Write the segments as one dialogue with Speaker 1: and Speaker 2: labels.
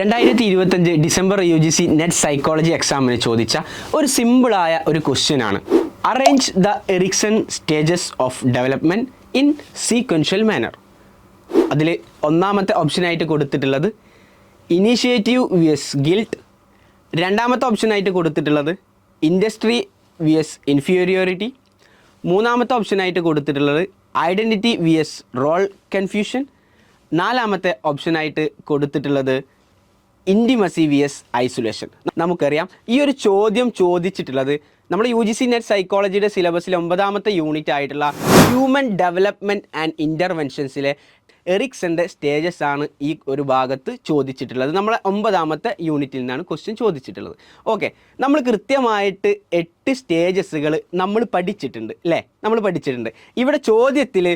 Speaker 1: 2025 December UGC net psychology എക്സാമിന് ചോദിച്ച ഒരു സിമ്പിളായ ഒരു ക്വസ്റ്റ്യൻ ആണ്. Arrange the Erikson stages of development in sequential manner. അതിൽ ഒന്നാമത്തെ ഓപ്ഷനായിട്ട് കൊടുത്തിട്ടുള്ളത് ഇനീഷ്യേറ്റീവ് വിയസ് ഗിൽട്ട്, രണ്ടാമത്തെ ഓപ്ഷനായിട്ട് കൊടുത്തിട്ടുള്ളത് ഇൻഡസ്ട്രി വിയസ് ഇൻഫീരിയോറിറ്റി, മൂന്നാമത്തെ ഓപ്ഷനായിട്ട് കൊടുത്തിട്ടുള്ളത് ഐഡൻറ്റിറ്റി വിയസ് റോൾ കൺഫ്യൂഷൻ, നാലാമത്തെ ഓപ്ഷനായിട്ട് കൊടുത്തിട്ടുള്ളത് ഇൻറ്റിമസി വിയസ് ഐസൊലേഷൻ. നമുക്കറിയാം ഈ ഒരു ചോദ്യം ചോദിച്ചിട്ടുള്ളത് നമ്മുടെ UGC നെറ്റ് സൈക്കോളജിയുടെ സിലബസിലെ 9ാമത്തെ യൂണിറ്റ് ആയിട്ടുള്ള ഹ്യൂമൻ ഡെവലപ്മെൻറ്റ് ആൻഡ് ഇൻ്റർവെൻഷൻസിലെ എറിക്സൻ്റെ സ്റ്റേജസ് ആണ് ഈ ഒരു ഭാഗത്ത് ചോദിച്ചിട്ടുള്ളത്. നമ്മളെ 9ാമത്തെ യൂണിറ്റിൽ നിന്നാണ് ക്വസ്റ്റ്യൻ ചോദിച്ചിട്ടുള്ളത്. ഓക്കെ, നമ്മൾ കൃത്യമായിട്ട് 8 സ്റ്റേജസുകൾ നമ്മൾ പഠിച്ചിട്ടുണ്ട് അല്ലേ? നമ്മൾ പഠിച്ചിട്ടുണ്ട്. ഇവിടെ ചോദ്യത്തിൽ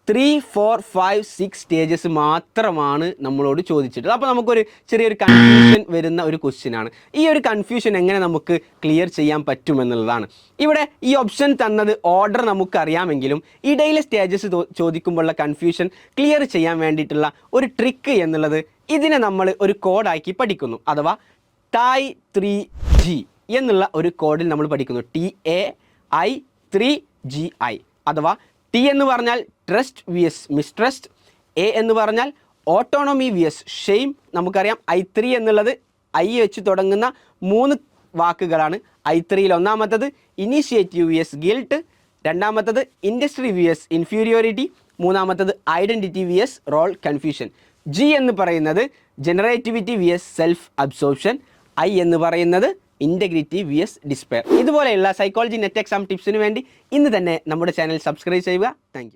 Speaker 1: 3, 4, 5, 6 സ്റ്റേജസ് മാത്രമാണ് നമ്മളോട് ചോദിച്ചിട്ടുള്ളത്. അപ്പോൾ നമുക്കൊരു ചെറിയൊരു കൺഫ്യൂഷൻ വരുന്ന ഒരു ക്വസ്റ്റ്യനാണ്. ഈ ഒരു കൺഫ്യൂഷൻ എങ്ങനെ നമുക്ക് ക്ലിയർ ചെയ്യാൻ പറ്റുമെന്നുള്ളതാണ്. ഇവിടെ ഈ ഓപ്ഷൻ തന്നത് ഓർഡർ നമുക്കറിയാമെങ്കിലും ഇടയിലെ സ്റ്റേജസ് ചോദിക്കുമ്പോഴുള്ള കൺഫ്യൂഷൻ ക്ലിയർ ചെയ്യാൻ വേണ്ടിയിട്ടുള്ള ഒരു ട്രിക്ക് എന്നുള്ളത് ഇതിനെ നമ്മൾ ഒരു കോഡാക്കി പഠിക്കുന്നു. അഥവാ TAI3G എന്നുള്ള ഒരു കോഡിൽ നമ്മൾ പഠിക്കുന്നു. TAI3GI. അഥവാ T എന്ന് പറഞ്ഞാൽ ട്രസ്റ്റ് വിയസ് മിസ്ട്രസ്റ്റ്, A എന്ന് പറഞ്ഞാൽ ഓട്ടോണമി വിയസ് ഷെയിം. നമുക്കറിയാം I3 എന്നുള്ളത് I വെച്ച് തുടങ്ങുന്ന 3 വാക്കുകളാണ്. I3യിൽ ഒന്നാമത്തത് ഇനീഷ്യേറ്റീവ് വിയസ് ഗിൽട്ട്, രണ്ടാമത്തത് ഇൻഡസ്ട്രി വിയസ് ഇൻഫീരിയോറിറ്റി, മൂന്നാമത്തത് ഐഡൻറ്റിറ്റി വിയസ് റോൾ കൺഫ്യൂഷൻ. G എന്ന് പറയുന്നത് ജനറേറ്റിവിറ്റി വിയസ് സെൽഫ് അബ്സോർപ്ഷൻ, I എന്ന് പറയുന്നത് ഇൻറ്റഗ്രിറ്റി വിയസ് ഡിസ്പെയർ. ഇതുപോലെയുള്ള സൈക്കോളജി നെറ്റ് എക്സാം ടിപ്സിന് വേണ്ടി ഇന്ന് തന്നെ നമ്മുടെ ചാനൽ സബ്സ്ക്രൈബ് ചെയ്യുക. Thank you.